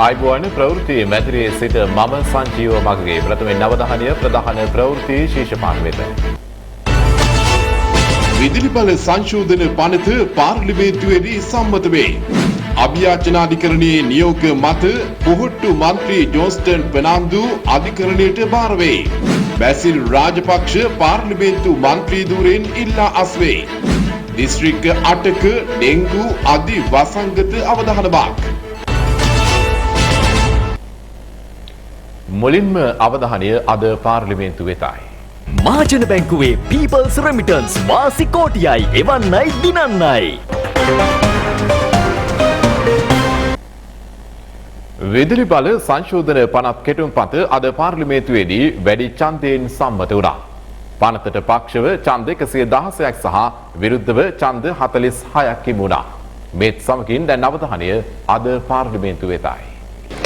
ආයුබෝවන් ප්‍රවෘත්ති මැදිරියේ සිට මම සංජීව මගගේ ප්‍රථම නවධානය ප්‍රධාන ප්‍රවෘත්ති ශීර්ෂපාන වෙත. විදුලි බල සංශෝධන පනත පාර්ලිමේන්තුවේදී සම්මත වේ. අභියාචනාධිකරණයේ නියෝග මත පොහොට්ටු මන්ත්‍රී ජෝස්ටන් ෆර්නාන්දු අධිකරණයට භාර වේ. බැසිල් රාජපක්ෂ පාර්ලිමේන්තු මන්ත්‍රී ධූරයෙන් ඉල්ලා අස්වේ. දිස්ත්‍රික්ක 8ක ඩෙංගු අධි වසංගත අවදානමක්. මුලින්ම අවධානය අද පාර්ලිමේන්තු වෙතයි. මහජන බැංකුවේ පීපල්ස් රෙමිටන්ස් වාසි කෝටියයි එවන්නයි දිනන්නයි. විදුලි බල සංශෝධන පනත් කෙටුම්පත අද පාර්ලිමේන්තුවේදී වැඩි ඡන්දයෙන් සම්මත වුණා. පනතට පක්ෂව ඡන්ද 116ක් සහ විරුද්ධව ඡන්ද 46ක් හිමුණා. මේත් සමගින් දැන් අවධානය අද පාර්ලිමේන්තු වෙතයි.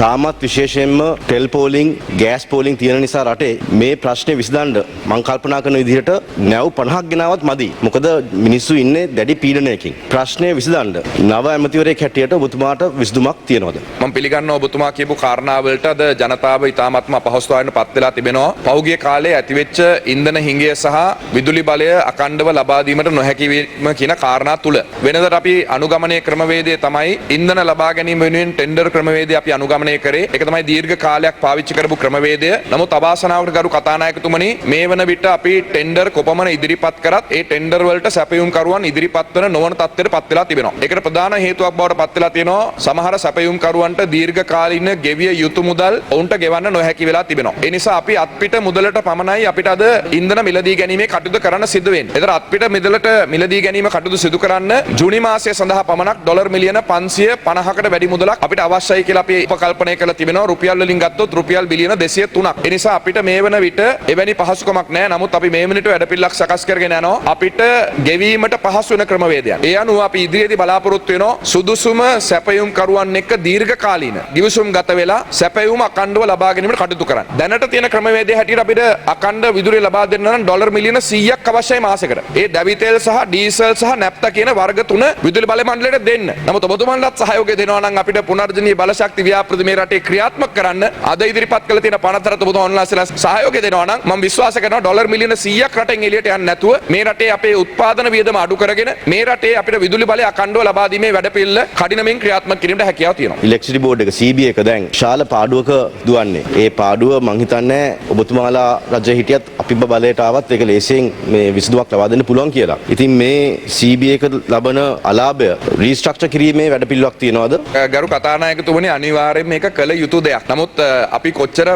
තාමත් විශේෂයෙන්ම ටෙල් පෝලිං ගෑස් පෝලිං තියෙන නිසා රටේ මේ ප්‍රශ්නේ විසඳන්න මම කල්පනා කරන විදිහට නැව් 50ක් ගෙනාවත් මදි. මොකද මිනිස්සු ඉන්නේ දැඩි පීඩනයකින්. ප්‍රශ්නේ විසඳන්න නව ඇමතිවරයෙක් හැටියට ඔබතුමාට විසඳුමක් තියනවද? මම පිළිගන්නවා ඔබතුමා කියපු කාරණාවලට අද ජනතාව ඉතාමත්ම අපහසුතාවයකට පත් වෙලා තිබෙනවා. පෞගිය කාලේ ඇතිවෙච්ච ඉන්ධන හිඟය සහ විදුලි බලය අඛණ්ඩව ලබා දීමට නොහැකි වීම කියන කාරණා තුල වෙනදට අපි අනුගමනය ක්‍රමවේදය තමයි ඉන්ධන ලබා ගැනීම වෙනුවෙන් ටෙන්ඩර් ක්‍රමවේදය අපි අනුගමනය කරේ. ඒක තමයි දීර්ඝ කාලයක් පාවිච්චි කරපු ක්‍රමවේදය. නමුත් අවාසනාවකට ගරු කතානායකතුමනි මේ වන විට අපි ටෙන්ඩර් කොපමණ ඉදිරිපත් කරත් ඒ ටෙන්ඩර් වලට සැපයුම් කරුවන් ඉදිරිපත් වන නොවන තත්ත්වයට පත් වෙලා තිබෙනවා. ඒකට ප්‍රධාන හේතුවක් බවට පත් වෙලා තියෙනවා සමහර සැපයුම් කරුවන්ට දීර්ඝ කාලින ගෙවිය යුතු මුදල් ඔවුන්ට ගෙවන්න නොහැකි වෙලා තිබෙනවා. ඒ නිසා අපි අත්පිට මුදලට පමණයි අපිට අද ඉන්ධන මිලදී ගැනීමේ කටයුතු කරන්න සිදු වෙන්නේ. ඒතර අත්පිට මුදලට මිලදී ගැනීම කටයුතු සිදු කරන්න ජූනි මාසය සඳහා පමණක් ඩොලර් මිලියන 550කට වැඩි මුදලක් අපිට අවශ්‍යයි කියලා අපි උපකල්පනය කරලා තිබෙනවා. රුපියල් වලින් ගත්තොත් රුපියල් බිලියන 203ක්. ඒ නිසා අපිට මේ වන විට එවැනි පහසුකමක් නැහැ. නමුත් අපි මේ මිනිට වැඩපිළිවෙලක් සකස් කරගෙන යනවා. අපිට ගෙවීමට පහසු වෙන ක්‍රමවේදයක්. ඒ අනුව අපි ඉදිරියේදී බලාපොරොත්තු වෙනවා සුදුසුම සැපයුම් කරුවන් එක්ක දීර්ඝ කාලීන ගිවිසුම් ගත වෙලා සැපයුම අඛණ්ඩව ලබා ගැනීමට කටයුතු කරන්න. දැනට තියෙන ක්‍රමවේදය හැටියට අපිට අඛණ්ඩ විදුලිය ලබා දෙන්න නම් ඩොලර් මිලියන 100ක් අවශ්‍යයි මාසෙකට. ඒ දැවි තෙල් සහ ඩීසල් සහ නැප්තා කියන වර්ග තුන විදුලි බල මණ්ඩලයට දෙන්න. නමුත් ඔබතුමන්ලත් සහයෝගය දෙනවා නම් අපිට පුනර්ජනීය බලශක්ති ව්‍යාපෘති මේ රටේ ක්‍රියාත්මක කරන්න අද ඉදිරිපත් කළ තියෙන පනතරත් ඔබතුමන්ලාසලා සහයෝගය දෙනවා නම් මම විශ්වාස කරනවා ඩොලර් මිලියන 100ක් රටෙන් එළියට යන්නේ නැතුව මේ රටේ අපේ උත්පාදන වියදම අඩු කරගෙන මේ රටේ අපිට විදුලි බලය අඛණ්ඩව ලබා දීමේ වැඩපිළිවෙල කඩිනමින් ක්‍රියාත්මක කිරීමට හැකියාව තියෙනවා. ඉලෙක්ට්‍රිසිටි බෝඩ් එක CB එක දැන් ශාල පාඩුවක දුවන්නේ. ඒ පාඩුව මං හිතන්නේ ඔබතුමාලා රජය හිටියත් අපිබ බලයට ආවත් ඒක ලේසියෙන් මේ විසඳුමක් ලබා දෙන්න පුළුවන් කියලා. ඉතින් මේ CB එක ලබන අලාභය රීස්ට්‍රක්චර් කිරීමේ වැඩපිළිවෙලක් තියනවද? ගරු කතානායකතුමනි අනිවාර්යයෙන් මේක කළ යුතු දෙයක්. නමුත් අපි කොච්චර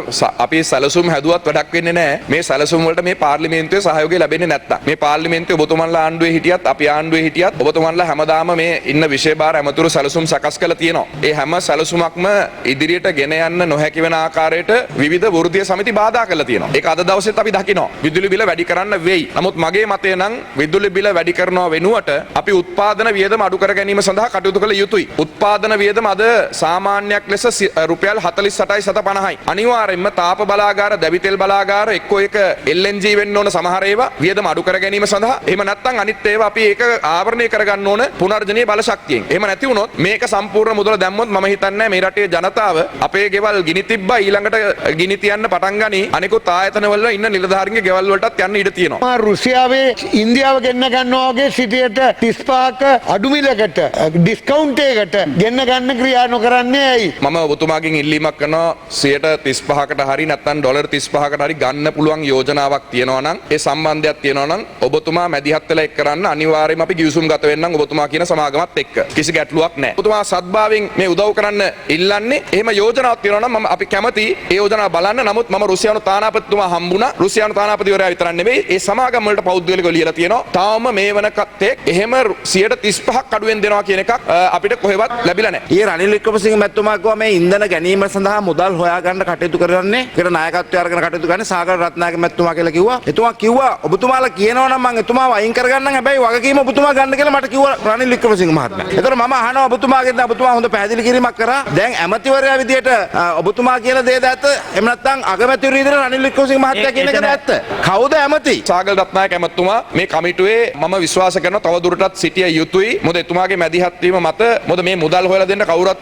අපි සැලසුම් හැදුවත් වැඩක් වෙන්නේ නැහැ. මේ සැලසුම් වලට මේ පාර්ලිමේන්තුවේ සහයෝගය ලැබෙන්නේ නැත්තම්. මේ පාර්ලිමේන්තුවේ ඔබතුමන්ලා ආණ්ඩුවේ හිටියත් අපි ආණ්ඩුවේ හිටියත් ඔබතුමන්ලා හැමදාම මේ ඉන්න විශේෂ ඇමතුරු සැලසුම් සකස් කරලා තියෙනවා. ඒ හැම සැලසුමක්ම ඉදිරියට ගෙන යන්න නොහැකි වෙන ආකාරයට විවිධ වෘත්තීය සමිති බාධා කරලා තියෙනවා. ඒක අද දවසේත් අපි දකිනවා. විදුලි බිල වැඩි කරන්න වෙයි. නමුත් මගේ මතය නම් විදුලි බිල වැඩි කරනවා වෙනුවට අපි උත්පාදන වියදම අඩු කර ගැනීම සඳහා කටයුතු කළ යුතුයි. උත්පාදන වියදම අද සාමාන්‍යයක් ලෙස රුපියල් 48.50යි. අනිවාර්යයෙන්ම තාප බලාගාර, දැවි තෙල් බලාගාර එක්කෝ එක LNG වෙන්න ඕන සමහර ඒවා වියදම අඩු කර ගැනීම සඳහා. එහෙම නැත්නම් අනිත් ඒවා අපි ඒක ආවරණය කරගන්න ඕන පුනර්ජනීය බලශක්තියෙන්. එහෙම නැති වුණොත් මේක සම්පූර්ණ මුදල දැම්මොත් මම හිතන්නේ මේ රටේ ජනතාව අපේ ගෙවල් ගිනි තිබ්බා ඊළඟට ගිනි තියන්න පටන් ගනි අනිකුත් ආයතන වල ඉන්න නිලධාරීන්ගේ ගෙවල් වලටත් යන්න ඉඩ තියෙනවා. රුසියාවේ ඉන්දියාව ගෙන්න ගන්නවා වගේ සිටියට 35ක අඩු මිලකට ඩිස්කවුන්ට් එකකට ගෙන්න ගන්න ක්‍රියා නොකරන්නේ ඇයි? මම ඔබතුමාගෙන් ඉල්ලීමක් කරනවා 35කට හරි නැත්නම් ඩොලර් 35කට හරි ගන්න පුළුවන් යෝජනාවක් තියෙනවා නම් ඒ සම්බන්ධයක් තියෙනවා නම් ඔබතුමා මැදිහත් වෙලා එක් කරන්න අනිවාර්යයෙන්ම අපි ගිවිසුම් ගත වෙන්නම් ඔබතුමා කියන සමාගමත් එක්ක. කිසි ගැටලුවක් නැහැ. ඔබතුමා සත්භාවයෙන් මේ උදව් කරන්න ඉල්ලන්නේ. එහෙම යෝජනාවක් තියෙනවා නම් අපි කැමති ඒ යෝජනාව බලන්න. නමුත් මම රුසියානු තානාපතිතුමා හම්බුණා. රුසියානු තානාපතිවරයා විතරක් නෙවෙයි ඒ සමාගම් වලට පෞද්ගලිකව ලියලා තියෙනවා. තාම මේ වෙනකත් එහෙම 35ක් අඩුවෙන් දෙනවා කියන එකක් අපිට කොහෙවත් ලැබිලා නැහැ. ඊයේ රනිල් වික්‍රමසිංහ මැතිතුමා කිව්වා මේ ඉන්ධන ගැනීම සඳහා මුදල් හොයාගන්න කටයුතු කරන්නේ. ඒකට නායකත්වය අරගෙන කටයුතු කරන්නේ සාගර රත්නායක මැතිතුමා කියලා කිව්වා. එතුමා කිව්වා ඔබතුමාලා කියනවා නම් මම එතුමාව අයින් කරගන්නම්. හැබැයි වගකීම ඔබතුමා ගන්න කියලා මට කිව්වා රනිල් වික්‍රමසිංහ මහත්මයා. ඒතර මම අහනවා ඔබතුමාගෙන් ඔබතුමා හොඳ පැහැදිලි කිරීමක් කරා. දැන් ඇමතිවරයා විදියට ඔබතුමා කියන දේද ඇත්ත? එහෙම නැත්නම් අගමැතිවරු විදියට රනිල් වික්‍රමසිංහ මහත්තයා කියන එකද ඇත්ත? කවුද ඇමති? සාගර රත්නායක ඇමතුමා මේ කමිටුවේ මම විශ්වාස කරනවා තව දුරටත් සිටිය යුතුයි. මොකද එතුමාගේ මැදිහත් වීම මත මොකද මේ මුදල් හොයලා දෙන්න කවුරුත්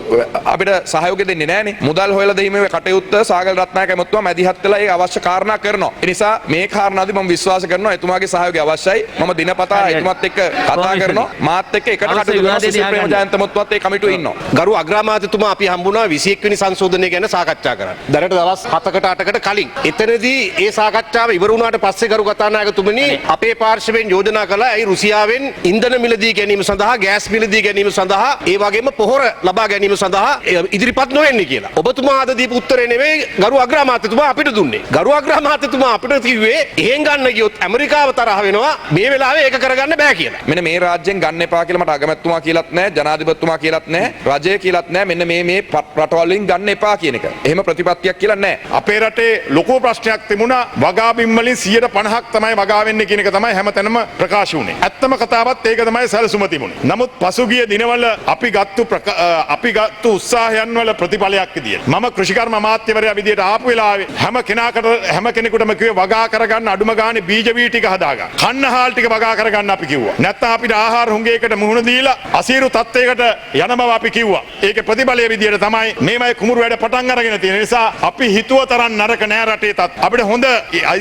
අපිට සහයෝගය දෙන්නේ නැහනේ. මුදල් හොයලා දීමේ කටයුත්ත සාගර රත්නායක එතුමා මැදිහත් වෙලා ඒ අවශ්‍ය කාරණා කරනවා. ඒ නිසා මේ කාරණාදී මම විශ්වාස කරනවා එතුමාගේ සහයෝගය අවශ්‍යයි. මම දිනපතා එතුමත් එක්ක කතා කරනවා. මාත් එක්ක එකට කටයුතු කරනවා. සිසිල් ප්‍රේමජයන්ත මුත්වත් ඒ කමිටුවේ ඉන්නවා. ගරු අග්‍රාමාත්‍යතුමා අපි හම්බුණා 21 වෙනි සංශෝධනය ගැන සාකච්ඡා කරන්න. දැනට දවස් 7කට 8කට කලින්. එතනදී ඒ සාකච්ඡාව ඉවර වුණාට පස්සේ ගරු කතානායකතුමනි අපේ පාර්ශවයෙන් යෝජනා කළා ඒ රුසියාවෙන් ඉන්ධන මිලදී ගැනීම සඳහා ගෑස් මිලදී ගැනීම සඳහා ඒ වගේම පොහොර ලබා ගැනීම සඳහා ඉදිරිපත් නොවෙන්නේ කියලා. ඔබතුමා අද දීපු උත්තරේ නෙවෙයි ගරු අග්‍රාමාත්‍යතුමා අපිට දුන්නේ. ගරු අග්‍රාමාත්‍යතුමා අපිට කිව්වේ එහෙන් ගන්න ගියොත් ඇමරිකාව තරහ වෙනවා මේ වෙලාවේ ඒක කරගන්න බෑ කියලා. මෙන්න මේ රාජ්‍යයෙන් ගන්න එපා කියලා මට අගමැතිතුමා කියලාත් නැහැ, ජනාධිපතිතුමා කියලාත් නැහැ, රජය කියලාත් නැහැ. මෙන්න මේ රටවල් වලින් ගන්න එපා කියන එක. එහෙම ප්‍රතිපත්තියක් කියලා නැහැ. අපේ රටේ ලොකු ප්‍රශ්නයක් තිබුණා වගාබිම් වලින් 150ක් තමයි වගා වෙන්නේ කියන එක තමයි හැමතැනම ප්‍රකාශ වුණේ. ඇත්තම කතාවත් ඒක තමයි සැලසුම තිබුණේ. නමුත් පසුගිය දිනවල අපි ගත්තු උත්සාහයන් වල ප්‍රතිඵලයක් විදියට මම කෘෂිකර්ම අමාත්‍යවරයා විදියට ආපු වෙලාවේ හැම කෙනෙකුටම කිව්වේ වගා කරගන්න අඩුම ගානේ බීජ වී ටික හදාගන්න. කන්න හාල් ටික වගා කරගන්න අපි කිව්වා. නැත්නම් අපිට ආහාර හුඟයකට මුහුණ දීලා අසීරු තත්ත්වයකට යන බව අපි කිව්වා. ඒකේ ප්‍රතිඵලය විදියට තමයි මේමයි කුමුරු වැඩ පටන් අරගෙන තියෙන නිසා අපි හිතුව තරම් නරක නෑ රටේ තත්. අපිට හොඳ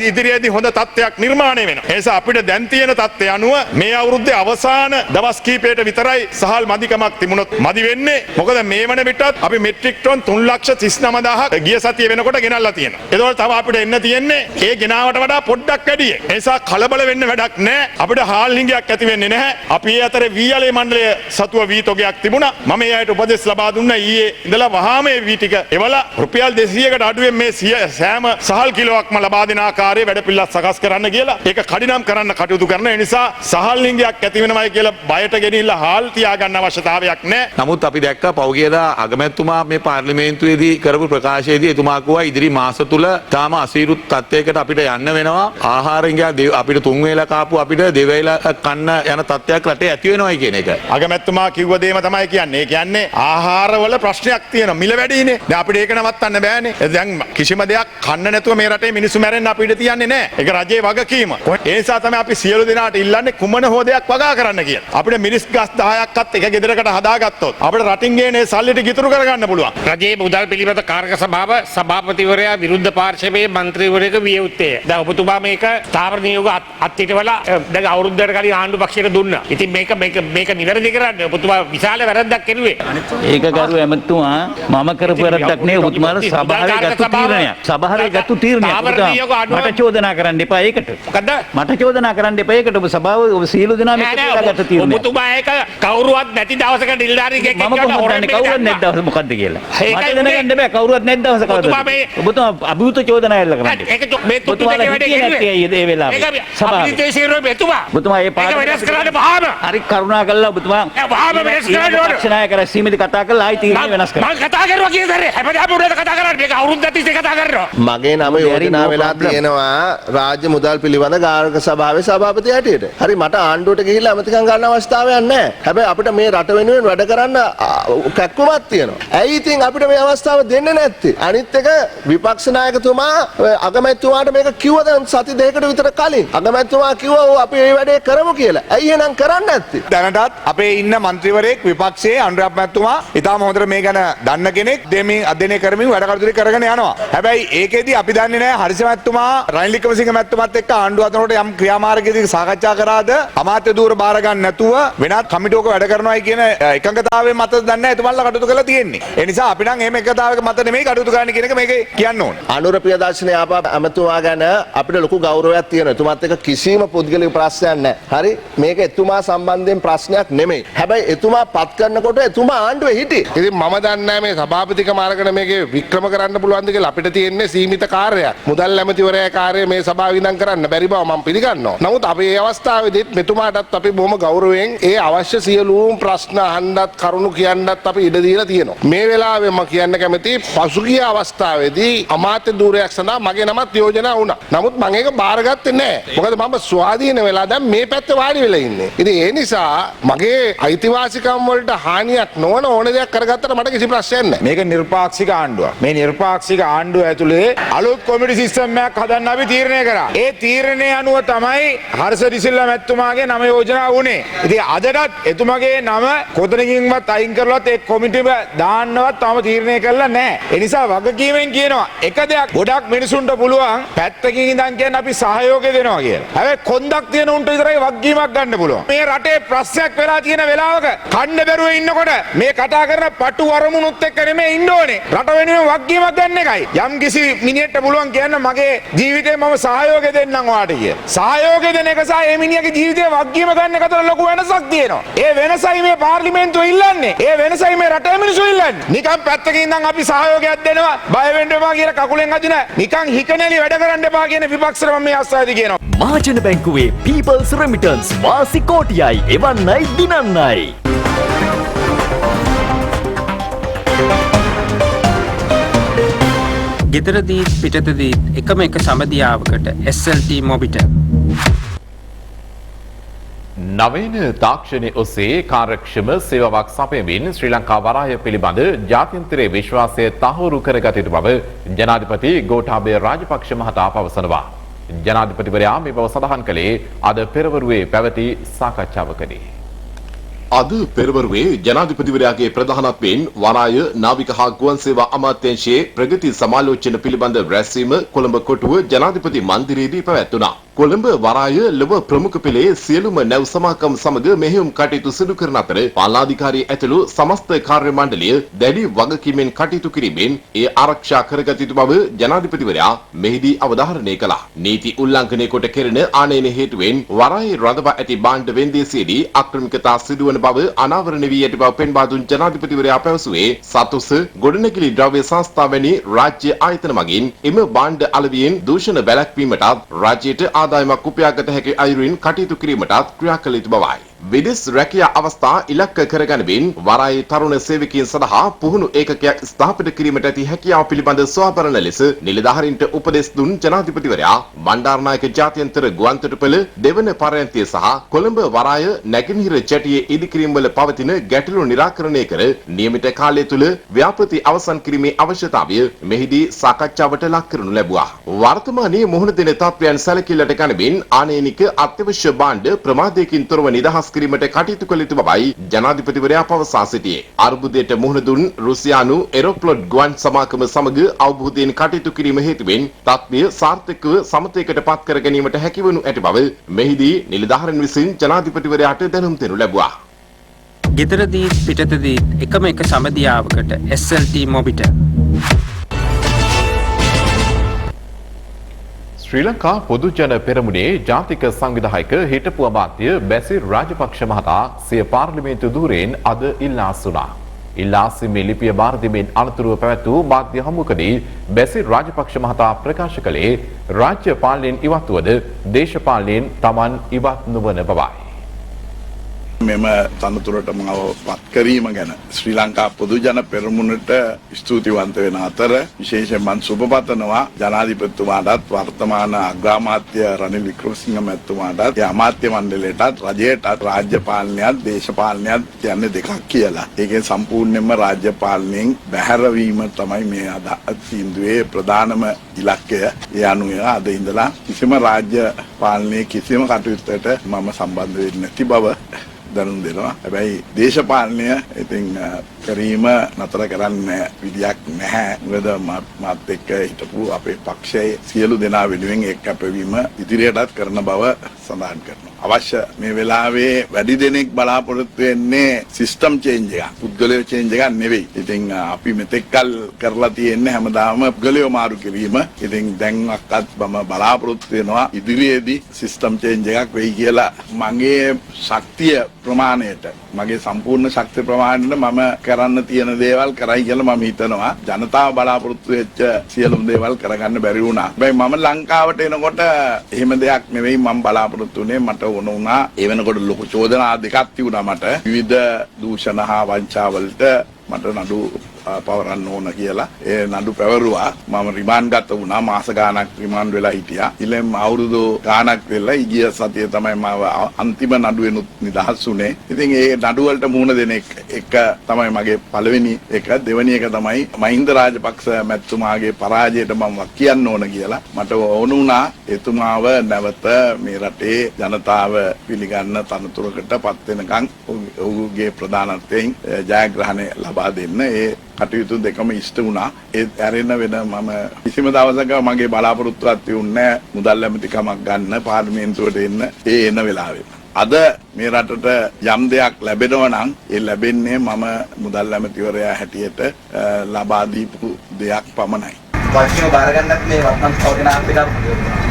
ඉදිරියේදී හොඳ තත්ත්වයක් නිර්මාණය වෙනවා. ඒ නිසා අපිට දැන් තියෙන තත්ත්වය අනුව මේ අවුරුද්දේ අවසාන දවස් කීපයකට විතරයි සහල් මදිකමක් තිබුණොත් මදි වෙන්නේ. මොකද මේ වන විටත් අපි මෙට්‍රික් ටොන් 3,39,000ක් ගිය සතිය වෙනකොට ගෙනල්ලා තියෙනවා. ඒතකොට තව අපිට එන්න තියෙන්නේ ඒ ගෙනාවට වඩා පොඩ්ඩක් වැඩි. ඒ නිසා කලබල වෙන්න වැඩක් නැහැ. අපිට හාල් හිඟයක් ඇති වෙන්නේ නැහැ. අපි ඒ අතරේ වීයලේ මණ්ඩලය සතුව වී තොගයක් තිබුණා. මම ඒ අයට උපදෙස් ලබා දුන්නා ඊයේ ඉඳලා වහාම මේ වී ටික එවලා රුපියල් 200කට අඩුවෙන් මේ සෑම සහල් කිලෝවක්ම ලබා දෙන ආකාරයේ වැඩ පිළිවෙලක් සකස් කරන්න කියලා ඒක කඩිනම් කරන්න කටයුතු කරන. ඒ නිසා සහල් හිඟයක් ඇති වෙනවයි කියලා බයට ගෙනිහිල්ලා හාල් තියාගන්න අවශ්‍යතාවයක් නැහැ. නමුත් අපි දැක්කා පෞගියදා අගමැතිතුමා මේ පාර්ලිමේන්තුවේදී කරපු ප්‍රකාශයේදී එතුමා කිව්වා ඉදිරි මාස තුල තාම අසීරු තත්යකට අපිට යන්න වෙනවා. ආහාර හිඟ අපිට තුන් වේලා කාපු අපිට දෙවේලා කන්න යන තත්යක් රටේ ඇති වෙනවයි කියන එක. අගමැතිතුමා කිව්ව දේම තමයි කියන්නේ. ඒ කියන්නේ ආහාරවල ප්‍රශ්නයක් තියෙනවා. මිල වැඩිනේ. දැන් අපිට ඒක නවත්තන්න බෑනේ. දැන් කිසිම දෙයක් කන්න නැතුව මේ රටේ මිනිස්සු මැරෙන්න අපිට තියන්නේ නැහැ. ඒක රජයේ වගකීම. ඒ නිසා තමයි අපි සියලු දෙනාට ඉල්ලන්නේ කුමන හෝ දෙයක් වගා කරන්න කියලා. අපිට මිනිස් ගස් 10ක්වත් එක ගෙදරකට හදාගත්තොත් අපිට රටින් ගේනේ සල්ලිට ගිතුරු කරගන්න පුළුවන්. රජයේ මුදල් පිළිබඳ කාර්ක සභාව සභාපතිවරයා විරුද්ධ පාර්ශවයේ මන්ත්‍රීවරයෙකු විය යුත්තේ. දැන් ඔබතුමා මේක ස්ථාවර නියෝග අත්හිටවලා දැන් අවුරුද්දකට කලින් ආණ්ඩු පක්ෂයට දුන්නා. ඉතින් මේක නිවැරදි කරන්න ඔබතුමා විශාල වැරද්දක් කෙරුවේ. ඒක ගරු ඇමතුමා මම කරපු වැරද්දක් නෙවෙයි ඔබතුමාලා සභාවේ ගත්තු තීරණයක්. සභාවේ ගත්තු තීරණයක්. මට චෝදනා කරන්න එපා ඒකට. මොකද්ද? මට චෝදනා කරන්න එපා ඒකට. ඔබ සභාව ඔබ සියලු දෙනා මේක කියලා ගත්ත තීරණයක්. ඔබතුමා ඒක කවුරුවත් නැති දවසක නිලධාරියෙක් මම කොහොමද දන්නේ කවුරුත් නැති දවස මොකද්ද කියලා. මට දැනගන්න බෑ කවුරුත් නැති දවස කවුද. ඔබතුමා අභියුත චෝදනා එල්ල කරන්නේ. ඒක මේ තුතු දෙකේ වැඩේ කෙරුවේ. ඒ වෙලාවේ. සභාවේ. අපිටේශීරෝ මෙතුමා. ඔබතුමා ඒ පාඩම වෙනස් කරන්න බහාම. හරි කරුණා කළා ඔබතුමා. බහාම වෙනස් කරන්න ඕන. ක්ෂණය කර සීමිත කතා කළා ආයි තීරණය වෙනස් කරා. මම කතා කරුවා කියදරේ. හැබැයි අපි උඩට කතා කරන්නේ. මේක අවුරුද්දක් තිස්සේ කතා කරනවා. මගේ නම යෝජනා වෙලා තියෙනවා රාජ්‍ය මුදල් පිළිබඳ ගායක සභාවේ සභාපති හැටියට. හරි මට ආණ්ඩුවට ගිහිල්ලා අමතිකම් ගන්න අවස්ථාවක් නැහැ. හැබැයි අපිට මේ රට වෙනුවෙන් වැඩ කරන්න කැක්කමක් තියෙනවා. ඇයි ඉතින් අපිට මේ අවස්ථාව දෙන්නේ නැත්තේ? අනිත් එක විපක්ෂ නායකතුමා අගමැතිතුමාට මේක කිව්වද සති දෙකකට විතර කලින්. අගමැතිතුමා කිව්වා අපි මේ වැඩේ කරමු කියලා. ඇයි එහෙනම් කරන්නේ නැත්තේ? දැනටත් අපේ ඉන්න මන්ත්‍රීවරයෙක් විපක්ෂයේ අනුරාධ මැතිතුමා ඊටාම හොඳට මේ ගැන දන්න කෙනෙක් දෙමින් අධ්‍යයනය කරමින් වැඩ කටයුතු කරගෙන යනවා. හැබැයි ඒකෙදි අපි දන්නේ නැහැ හරිස මැතිතුමා රනිල් වික්‍රමසිංහ මැතිතුමාත් එක්ක ආණ්ඩුව අතරට යම් ක්‍රියාමාර්ගයකදී සාකච්ඡා කරාද අමාත්‍ය ධූර බාර ගන්න නැතුව වෙනත් කමිටුවක වැඩ කරනවායි කියන එකඟතාවයෙන් මත දන්නේ නැහැ එතුමන්ලා කටයුතු කරලා තියෙන්නේ. ඒ නිසා අපි නම් එහෙම එකතාවයක මත නෙමෙයි කටයුතු කරන්න කියන එක මේකේ කියන්න ඕනේ. අනුර ප්‍රියදර්ශනයේ ආපා ඇමතුමා ගැන අපිට ලොකු ගෞරවයක් තියෙනවා. එතුමාත් එක්ක කිසිම පුද්ගලික ප්‍රශ්නයක් නැහැ. හරි මේක එතුමා සම්බන්ධයෙන් ප්‍රශ්නයක් නෙමෙයි. හැබැයි එතුමා පත් කරනකොට එතුමා ආණ්ඩුවේ හිටියේ. ඉතින් මම දන්නේ නැහැ මේ සභාපතිකම අරගෙන මේකේ වික්‍රම කරන්න පුළුවන්ද කියලා. අපිට තියෙන්නේ සීමිත කාර්යයක්. මුදල් ඇමතිවරයා කාර්යය මේ සභාව ඉඳන් කරන්න බැරි බව මම පිළිගන්නවා. නමුත් අපි මේ අවස්ථාවේදීත් මෙතුමාටත් අපි බොහොම ගෞරවයෙන් ඒ අවශ්‍ය සියලුම ප්‍රශ්න අහන්නත් කරුණු කියන්නත් අපි ඉඩ දීලා තියෙනවා. මේ වෙලාවේ මම කියන්න කැමති පසුගිය අවස්ථාවේදී අමාත්‍ය ධූරයක් සඳහා මගේ නමත් යෝජනා වුණා. නමුත් මම ඒක බාරගත්තේ නැහැ. මොකද මම ස්වාධීන වෙලා දැන් මේ පැත්තේ වාඩි වෙලා ඉන්නේ. ඉතින් ඒ නිසා මගේ අයිතිවාසිකම් වලට හානියක් නොවන ඕන දෙයක් කරගත්තට මට කිසි ප්‍රශ්නයක් නැහැ. මේක නිර්පාක්ෂික ආණ්ඩුවක්. මේ නිර්පාක්ෂික ආණ්ඩුව ඇතුලේ අලුත් කොමිටි සිස්ටම් එකක් හදන්න අපි තීරණය කරා. ඒ තීරණය අනුව තමයි හර්ෂ ඩිසිල්ලා මැතිතුමාගේ නම යෝජනා වුණේ. ඉතින් අදටත් එතුමාගේ නම කොතනකින්වත් අයින් කරලත් ඒ කොමිටිව දාන්නවත් මොකක්වත් තාම තීරණය කරලා නැහැ. ඒ නිසා වගකීමෙන් කියනවා එක දෙයක් ගොඩක් මිනිසුන්ට පුළුවන් පැත්තකින් ඉඳන් කියන්නේ අපි සහයෝගය දෙනවා කියලා. හැබැයි කොන්දක් තියෙන උන්ට විතරයි වගකීමක් ගන්න පුළුවන්. මේ රටේ ප්‍රශ්නයක් වෙලා තියෙන වෙලාවක කන්න බැරුව ඉන්නකොට මේ කතා කරන පටු වරමුණුත් එක්ක නෙමෙයි ඉන්න ඕනේ. රට වෙනුවෙන් වගකීමක් ගන්න එකයි. යම් කිසි මිනිහෙක්ට පුළුවන් කියන්න මගේ ජීවිතේ මම සහයෝගය දෙන්නම් ඔයාට කියලා. සහයෝගය දෙන එක සහ මේ මිනිහගේ ජීවිතේ වගකීම ගන්න එක අතර ලොකු වෙනසක් තියෙනවා. ඒ වෙනසයි මේ පාර්ලිමේන්තුව ඉල්ලන්නේ. ඒ වෙනසයි මේ රටේ මිනිස්සු ඉල්ලන්නේ. නිකන් පැත්තකින් ඉඳන් අපි සහයෝගයක් දෙනවා බය වෙන්න එපා කියලා කකුලෙන් අදින නිකන් හිකනැලි වැඩ කරන්න එපා කියන විපක්ෂර මම මේ අස්සාදී කියනවා. මහජන බැංකුවේ People's Remittance වාසි කෝටියයි එවන්නයි දිනන්නයි. ගෙදරදීත් පිටතදීත් එකම එක සමදියාවකට SLT මොබිටෙල්. නවීන තාක්ෂණය ඔස්සේ කාර්යක්ෂම සේවාවක් සපයමින් ශ්‍රී ලංකා වරාය පිළිබඳ ජාත්‍යන්තරයේ විශ්වාසය තහවුරු කරගත යුතු බව ජනාධිපති ගෝඨාභය රාජපක්ෂ මහතා පවසනවා. ජනාධිපතිවරයා මේ බව සඳහන් කළේ අද පෙරවරුවේ පැවති සාකච්ඡාවකදී. අද පෙරවරුවේ ජනාධිපතිවරයාගේ ප්‍රධානත්වයෙන් වරාය නාවික හා ගුවන් සේවා අමාත්‍යාංශයේ ප්‍රගති සමාලෝචන පිළිබඳ රැස්වීම කොළඹ කොටුව ජනාධිපති මන්දිරයේදී පැවැත්වුණා. කොළඹ වරාය ලොව ප්‍රමුඛ පෙළේ සියලුම නැව් සමාගම් සමග මෙහෙයුම් කටයුතු සිදු කරන අතර පාලනාධිකාරී ඇතුළු සමස්ත කාර්ය මණ්ඩලය දැඩි වගකීමෙන් කටයුතු කිරීමෙන් ඒ ආරක්ෂා කරගත යුතු බව ජනාධිපතිවරයා මෙහිදී අවධාරණය කළා. නීති උල්ලංඝනය කොට කෙරෙන ආනයන හේතුවෙන් වරායේ රඳවා ඇති භාණ්ඩ වෙන්දේසියේදී අක්‍රමිකතා සිදුවන බව අනාවරණය වී ඇති බව පෙන්වා දුන් ජනාධිපතිවරයා පැවසුවේ සතුස ගොඩනැගිලි ද්‍රව්‍ය සංස්ථා වැනි රාජ්‍ය ආයතන මගින් එම භාණ්ඩ අලවියෙන් දූෂණ වැළැක්වීමටත් රාජ්‍යයට ආදායමක් උපයාගත හැකි අයුරින් කටයුතු කිරීමටත් ක්‍රියා කළ යුතු බවයි. විදෙස් රැකියා අවස්ථා ඉලක්ක කරගනිමින් වරායේ තරුණ සේවකයන් සඳහා පුහුණු ඒකකයක් ස්ථාපිත කිරීමට ඇති හැකියාව පිළිබඳ සොයාබලන ලෙස නිලධාරීන්ට උපදෙස් දුන් ජනාධිපතිවරයා බණ්ඩාරනායක ජාත්‍යන්තර ගුවන්තොටුපළ දෙවන පර්යන්තය සහ කොළඹ වරාය නැගෙනහිර ජැටියේ ඉදිකිරීම් වල පවතින ගැටලු නිරාකරණය කර නියමිත කාලය තුළ ව්‍යාපෘති අවසන් කිරීමේ අවශ්‍යතාවය මෙහිදී සාකච්ඡාවට ලක් කරනු ලැබුවා. වර්තමානයේ මුහුණ දෙන තත්ත්වයන් සැලකිල්ලට ගනිමින් ආනයනික අත්‍යවශ්‍ය භාණ්ඩ ප්‍රමාදයකින් තොරව නිදහස් කිරීමට කටයුතු කළ යුතු බවයි ජනාධිපතිවරයා පවසා සිටියේ. අර්බුදයට මුහුණ දුන් රුසියානු එරොෆ්ලොට් ගුවන් සමාගම සමග අවබෝධයෙන් කටයුතු කිරීම හේතුවෙන් තත්ත්වය සාර්ථකව සමතයකට පත් කර ගැනීමට හැකිවනු ඇති බව මෙහිදී නිලධාරීන් විසින් ජනාධිපතිවරයාට දැනුම් දෙනු ලැබුවා. ගෙදරදීත් පිටතදීත් එකම එක සමදියාවකට SLT මොබිටෙල්. ශ්‍රී ලංකා පොදු ජන පෙරමුණේ ජාතික සංවිධායක හිටපු අමාත්‍ය බැසිර් රාජපක්ෂ මහතා සිය පාර්ලිමේන්තු ධූරයෙන් අද ඉල්ලා අසුණා. ඉල්ලා සිමේ ලිපිය බාර දීමෙන් අනතුරුව පැවැත් වූ මාධ්‍ය හමුවකදී බැසිර් රාජපක්ෂ මහතා ප්‍රකාශ කළේ රාජ්‍ය පාලනයෙන් ඉවත් වුවද දේශපාලනයෙන් Taman ඉවත් නොවන බවයි. මෙම තනතුරට මාව පත් කිරීම ගැන ශ්‍රී ලංකා පොදු ජන පෙරමුණට ස්තුතිවන්ත වෙන අතර විශේෂයෙන් මම සුබ පතනවා ජනාධිපතිතුමාටත් වර්තමාන අග්‍රාමාත්‍ය රනිල් වික්‍රමසිංහ මැතිතුමාටත් අමාත්‍ය මණ්ඩලයටත් රජයටත් රාජ්‍ය පාලනයත් දේශපාලනයත් යන්නේ දෙකක් කියලා. ඒකෙන් සම්පූර්ණයෙන්ම රාජ්‍ය පාලනයෙන් බැහැරවීම තමයි මේ තීන්දුවේ ප්‍රධානම ඉලක්කය. ඒ අනුව අද ඉඳලා කිසිම රාජ්‍ය පාලනයේ කිසිම කටයුත්තකට මම සම්බන්ධ වෙන්නේ නැති බව දැනුම් දෙනවා. හැබැයි දේශපාලනය ඉතින් කිරීම නතර කරන්න විදියක් නැහැ. මොකද මාත් එක්ක හිටපු අපේ පක්ෂයේ සියලු දෙනා වෙනුවෙන් එක් කැපවීම ඉදිරියටත් කරන බව සඳහන් කරනවා. අවශ්‍ය මේ වෙලාවේ වැඩි දෙනෙක් බලාපොරොත්තු වෙන්නේ සිස්ටම් චේන්ජ් එකක්. පුද්ගලයෝ චේන්ජ් එකක් නෙවෙයි. ඉතින් අපි මෙතෙක්කල් කරලා තියෙන්නේ හැමදාම පුද්ගලයෝ මාරු කිරීම. ඉතින් දැන් අක්කත් මම බලාපොරොත්තු වෙනවා ඉදිරියේදී සිස්ටම් චේන්ජ් එකක් වෙයි කියලා. මගේ ශක්තිය ප්‍රමාණයට මගේ සම්පූර්ණ ශක්තිය ප්‍රමාණයට මම කරන්න තියෙන දේවල් කරයි කියලා මම හිතනවා. ජනතාව බලාපොරොත්තු වෙච්ච සියලුම දේවල් කරගන්න බැරි වුණා. හැබැයි මම ලංකාවට එනකොට එහෙම දෙයක් නෙවෙයි මම බලාපොරොත්තු වෙන්නේ. මට ඕන වුණා ඒ වෙනකොට ලොකු චෝදනා දෙකක් තිබුණා මට. විවිධ දූෂණ හා වංචා වලට මට නඩු පවරන්න ඕන කියලා ඒ නඩු පැවරුවා. මම රිමාන්ඩ් ගත වුණා. මාස ගාණක් රිමාන්ඩ් වෙලා හිටියා. ඊළඟ අවුරුදු ගාණක් වෙලා ඊගිය සතියේ තමයි මම අන්තිම නඩුවෙනුත් නිදහස් වුණේ. ඉතින් ඒ නඩු වලට මුහුණ දෙන එක තමයි මගේ පළවෙනි එක. දෙවෙනි එක තමයි මහින්ද රාජපක්ෂ මැතිතුමාගේ පරාජයට මම කියන්න ඕන කියලා. මට ඕන වුණා එතුමාව නැවත මේ රටේ ජනතාව පිළිගන්න තනතුරකට පත් වෙනකන් ඔහුගේ ප්‍රධානත්වයෙන් ජයග්‍රහණය ලබා දෙන්න. ඒ කටයුතු දෙකම ඉෂ්ට වුණා. ඒ ඇරෙන්න වෙන මම කිසිම දවසක මගේ බලාපොරොත්තුවක් තියුන්නේ නැහැ මුදල් ඇමතිකමක් ගන්න පාර්ලිමේන්තුවට එන්න එන වෙලාවේ. අද මේ රටට යම් දෙයක් ලැබෙනවා නම් ඒ ලැබෙන්නේ මම මුදල් ඇමතිවරයා හැටියට ලබා දීපු දෙයක් පමණයි. වචන බාරගන්නත් මේ වත්මන් සෞඛ්‍යනාත් එක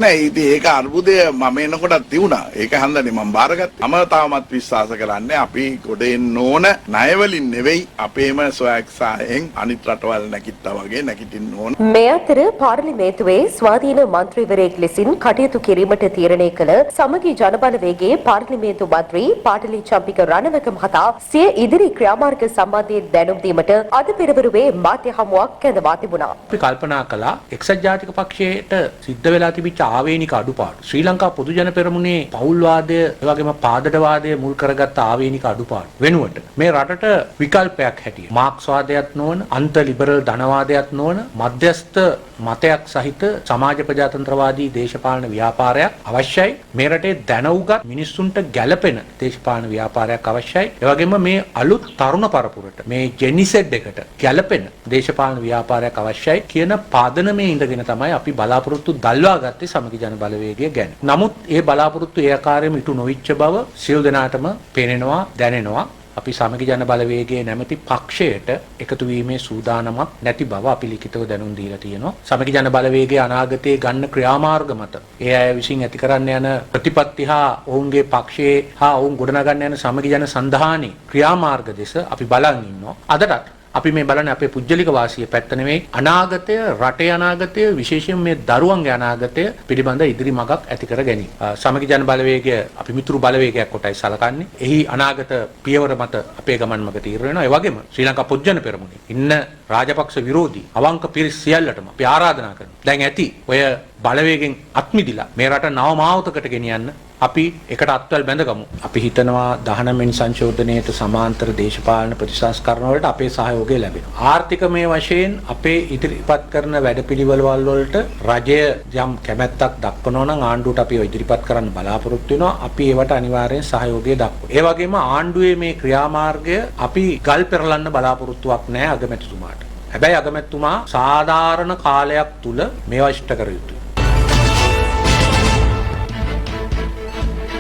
නෑ ඉතින් ඒක අර්බුදය මම එනකොටත් තියුණා. ඒක හන්දනේ මම බාරගත්තා. මම තාමත් විශ්වාස කරන්නේ අපි ගොඩ එන්න ඕන ණය වලින් නෙවෙයි අපේම ස්වයක්සායෙන් අනිත් රටවල් නැගිට්ටා වගේ නැගිටින්න ඕන. මේ අතර පාර්ලිමේන්තුවේ ස්වාධීන මන්ත්‍රීවරයෙක් ලෙසින් කටයුතු කිරීමට තීරණය කළ සමගි ජනබලවේගයේ පාර්ලිමේන්තු මන්ත්‍රී පාටලි චම්පික රණවක මහතා සිය ඉදිරි ක්‍රියාමාර්ග සම්බන්ධයෙන් දැනුම් දීමට අද පෙරවරුවේ මාධ්‍ය හමුවක් කැඳවා තිබුණා. අපි කල්පනා කළා එක්සත් ජාතික පක්ෂයට සිද්ධ වෙලා තිබිච්ච ආවේනික අඩුපාඩු ශ්‍රී ලංකා පොදු ජන පෙරමුණේ පෞල්වාදය ඒ වගේම පාදඩවාදය මුල් කරගත්ත ආවේනික අඩුපාඩු වෙනුවට මේ රටට විකල්පයක් හැටියට මාක්ස්වාදයක් නොවන අන්ත ලිබරල් ධනවාදයක් නොවන මධ්‍යස්ථ මතයක් සහිත සමාජ ප්‍රජාතන්ත්‍රවාදී දේශපාලන ව්‍යාපාරයක් අවශ්‍යයි. මේ රටේ දැනුගත් මිනිස්සුන්ට ගැළපෙන දේශපාලන ව්‍යාපාරයක් අවශ්‍යයි. ඒ වගේම මේ අලුත් තරුණ පරපුරට මේ ජෙනිසෙඩ් එකට ගැළපෙන දේශපාලන ව්‍යාපාරයක් අවශ්‍යයි කියන පාදනමේ ඉඳගෙන තමයි අපි බලාපොරොත්තු දල්වා ගත්තේ සමගි ජන බලවේගය ගැන. නමුත් ඒ බලාපොරොත්තු ඒ ආකාරයෙන්ම ඉටු නොවිච්ච බව සියලු දෙනාටම පේනවා දැනෙනවා. අපි සමගි ජන බලවේගයේ නැමැති පක්ෂයට එකතු වීමේ සූදානමක් නැති බව අපි ලිඛිතව දැනුම් දීලා තියෙනවා. සමගි ජන බලවේගයේ අනාගතයේ ගන්න ක්‍රියාමාර්ග මත ඒ අය විසින් ඇති කරන්න යන ප්‍රතිපත්ති හා ඔවුන්ගේ පක්ෂයේ හා ඔවුන් ගොඩනගන්න යන සමගි ජන සන්ධානයේ ක්‍රියාමාර්ග දෙස අපි බලන් ඉන්නවා. අදටත් අපි මේ බලන්නේ අපේ පුජ්‍යලික වාසිය පැත්ත නෙවෙයි අනාගතය රටේ අනාගතය විශේෂයෙන් මේ දරුවන්ගේ අනාගතය පිළිබඳ ඉදිරි මගක් ඇති කර ගැනීම. සමගි ජන බලවේගය අපි මිතුරු බලවේගයක් කොටයි සලකන්නේ. එහි අනාගත පියවර මත අපේ ගමන් මඟ තීරණය වෙනවා. ඒ වගේම ශ්‍රී ලංකා පොදු ජන පෙරමුණේ ඉන්න රාජපක්ෂ විරෝධී අවංක පිරිස් සියල්ලටම අපි ආරාධනා කරනවා. දැන් ඇති ඔය බලවේගෙන් අත්මිදිලා මේ රට නව මාවතකට ගෙනියන්න අපි එකට අත්වල බැඳගමු. අපි හිතනවා 19 වෙනි සංශෝධනයේට සමාන්තර දේශපාලන ප්‍රතිසංස්කරණ වලට අපේ සහයෝගය ලැබෙනවා. ආර්ථිකමය වශයෙන් අපේ ඉදිරිපත් කරන වැඩපිළිවෙළ වලට රජය යම් කැමැත්තක් දක්වනවා නම් ආණ්ඩුවට අපි ඉදිරිපත් කරන්න බලාපොරොත්තු වෙනවා. අපි ඒවට අනිවාර්යෙන් සහයෝගය දක්වනවා. ඒ වගේම ආණ්ඩුවේ මේ ක්‍රියාමාර්ගය අපි ගල් පෙරලන්න බලාපොරොත්තුවක් නැහැ අගමැතිතුමාට. හැබැයි අගමැතිතුමා සාධාරණ කාලයක් තුල මේවා ඉෂ්ට කර යුතුයි.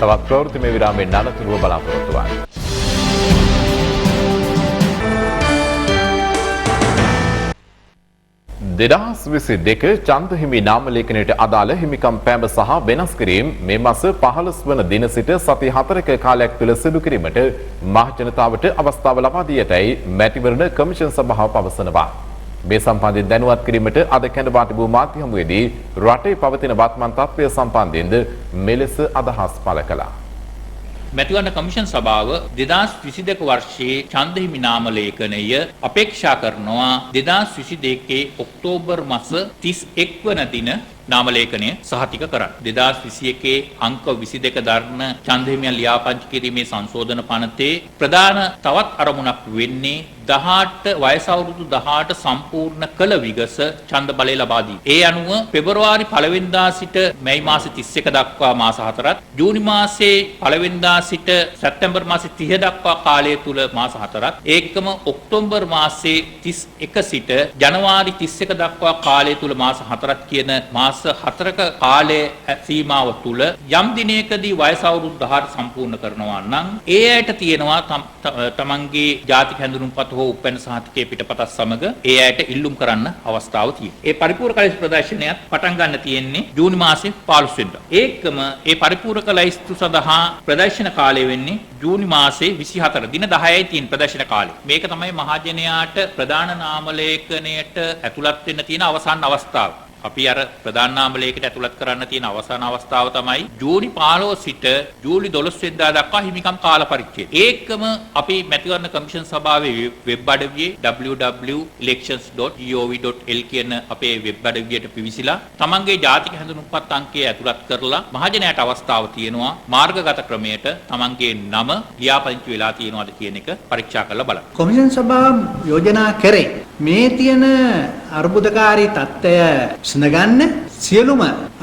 තවත් ප්‍රවෘත්ති මේ විරාමයෙන් අනතුරුව බලාපොරොත්තු වන්න. දෙදහස් 22 චන්ද හිමි නාම ලේඛනයට අදාළ හිමිකම් පෑම සහ වෙනස් කිරීම මේ මාස 15 වන දින සිට සති 4ක කාලයක් තුළ සිදු කිරීමට මහ ජනතාවට අවස්ථාව ලබා දී ඇතැයි මැතිවරණ කමිෂන් සභාව පවසනවා. මේ සම්බන්ධයෙන් දැනුවත් කිරීමට අද කැඳවා තිබූ මාධ්‍ය හමුවේදී රටේ පවතින වත්මන් තත්ත්වය සම්බන්ධයෙන්ද මෙලෙස අදහස් පළ කළා. මැතිවරණ කමිෂන් සභාව 2022 වර්ෂයේ ඡන්දහිමි නාම ලේඛනය අපේක්ෂා කරනවා 2022 ඔක්තෝබර් මාස 31 වන දින නාම ලේඛනය සහතික කරන්න. 2021 අංක 22 දරන ඡන්දහිමියන් ලියාපදිංචි කිරීමේ සංශෝධන පනතේ ප්‍රධාන තවත් අරමුණක් වෙන්නේ 18 වයස අවුරුදු 18 සම්පූර්ණ කළ විගස ඡන්ද බලය ලබා දී. ඒ අනුව පෙබරවාරි 1 වෙනිදා සිට මැයි මාසේ 31 දක්වා මාස 4ක්, ජූනි මාසේ 1 වෙනිදා සිට සැප්තැම්බර් මාසේ 30 දක්වා කාලය තුල මාස 4ක්, ඒකම ඔක්තෝබර් මාසේ 31 සිට ජනවාරි 31 දක්වා කාලය තුල මාස 4ක් කියන මාස 4ක කාලයේ සීමාව තුල යම් දිනයකදී වයස අවුරුදු 18 සම්පූර්ණ කරනවා නම් ඒ ඇයට තියෙනවා තමන්ගේ ජාතික හැඳුනුම්පත හෝ උපැන්න සහතිකයේ පිටපතත් සමග ඒ ඇයට ඉල්ලුම් කරන්න අවස්ථාව තියෙනවා. ඒ පරිපූර්ණ ලයිස්තු ප්‍රදර්ශනයත් පටන් ගන්න තියෙන්නේ ජූනි මාසේ 15 වෙනිදා. ඒකම ඒ පරිපූර්ණ ලයිස්තු සඳහා ප්‍රදර්ශන කාලය වෙන්නේ ජූනි මාසේ 24 දින 10යි තියෙන ප්‍රදර්ශන කාලය. මේක තමයි මහජනයාට ප්‍රධාන නාම ලේඛනයට ඇතුළත් වෙන්න තියෙන අවසාන අවස්ථාව. අපි අර ප්‍රධාන නාම ලේඛනයට ඇතුළත් කරන්න තියෙන අවසාන අවස්ථාව තමයි ජූනි 15 සිට ජූලි 12 වෙනිදා දක්වා හිමිකම් කාල පරිච්ඡේදය. ඒකම අපි මැතිවරණ කමිෂන් සභාවේ වෙබ් අඩවියේ www.elections.gov.l කියන අපේ වෙබ් අඩවියට පිවිසිලා තමන්ගේ ජාතික හැඳුනුම්පත් අංකය ඇතුළත් කරලා මහජනයාට අවස්ථාව තියෙනවා මාර්ගගත ක්‍රමයට තමන්ගේ නම ලියාපදිංචි වෙලා තියෙනවද කියන එක පරීක්ෂා කරලා බලන්න. කොමිෂන් සභාව යෝජනා කරේ මේ තියෙන අර්බුදකාරී තත්ත්වය විසඳගන්න සියලුම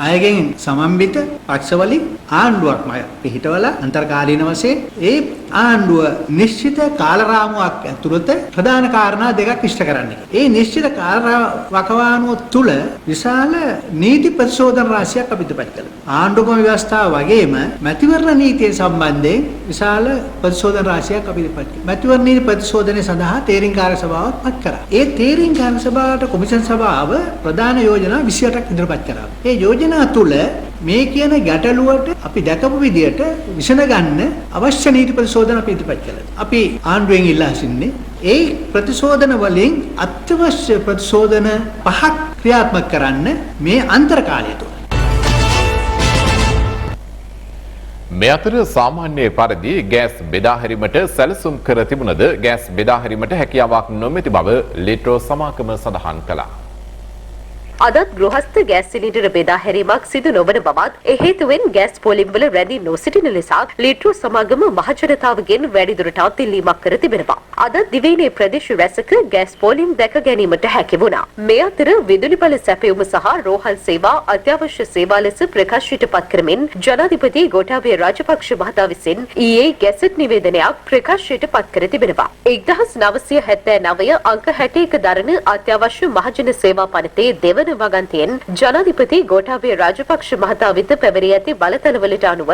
අයගෙන් සමන්විත පක්ෂවලින් ආණ්ඩුවක්ම පිහිටවලා අන්තර්කාලීන වශයෙන් ඒ ආණ්ඩුව නිශ්චිත කාලරාමුවක් ඇතුළත ප්‍රධාන කාරණා දෙකක් ඉෂ්ට කරන්නේ. ඒ නිශ්චිත කාලවකවානුව තුල විශාල නීති ප්‍රතිශෝධන රාශියක් අපි ඉදිරිපත් කළා. ආණ්ඩුක්‍රම ව්‍යවස්ථාව වගේම මැතිවරණ නීතිය සම්බන්ධයෙන් විශාල ප්‍රතිශෝධන රාශියක් අපි ඉදිරිපත් කළා. මැතිවරණ නීති ප්‍රතිශෝධනය සඳහා තේරීම්කාරක සභාවක් පත් කරා. ඒ තේරීම්කාරක සභාවට කොමිෂන් සභාව ප්‍රධාන යෝජනා 28ක් ඉදිරිපත් කරා. ඒ යෝජනා තුල මේ කියන ගැටලුවට අපි දැකපු විදියට විසඳගන්න අවශ්‍ය නීති ප්‍රතිශෝධන අපි ඉදිරිපත් කළා. අපි ආණ්ඩුවෙන් ඉල්ලා සිටින්නේ ඒ ප්‍රතිශෝධන වලින් අත්‍යවශ්‍ය ප්‍රතිශෝධන 5ක් ක්‍රියාත්මක කරන්න මේ අන්තර කාලය තුල. මේ අතර සාමාන්‍ය පරිදි ගෑස් බෙදා හැරීමට සැලසුම් කර තිබුණද ගෑස් බෙදා හැරීමට හැකියාවක් නොමැති බව ලීට්‍රෝ සමාගම සඳහන් කළා. අදත් ගෘහස්ත ගෑස් සිලින්ඩර බෙදා හැරීමක් සිදු නොවන බවත් ඒ හේතුවෙන් ගෑස් පෝලිම් වල රැඳී නොසිටින නිසා ලීට්‍රෝ සමාගම මහජනතාවගෙන් වැඩිදුරටත් ඉල්ලීමක් කර තිබෙනවා. අද දිවයිනේ ප්‍රදේශ රැසක ගෑස් පෝලිම් දැක ගැනීමට හැකි වුණා. මේ අතර විදුලි බල සැපයුම සහ රෝහල් සේවා අත්‍යවශ්‍ය සේවා ලෙස ප්‍රකාශයට පත් කරමින් ජනාධිපති ගෝඨාභය රාජපක්ෂ මහතා විසින් ඊයේ ගැසට් නිවේදනයක් ප්‍රකාශයට පත් කර තිබෙනවා. 1979 අංක 61 දරන අත්‍යවශ්‍ය මහජන සේවා පනතේ දෙවන වගන්තියෙන් ජනාධිපති ගෝඨාභය රාජපක්ෂ මහතා වෙත පැවරී ඇති බලතලවලට අනුව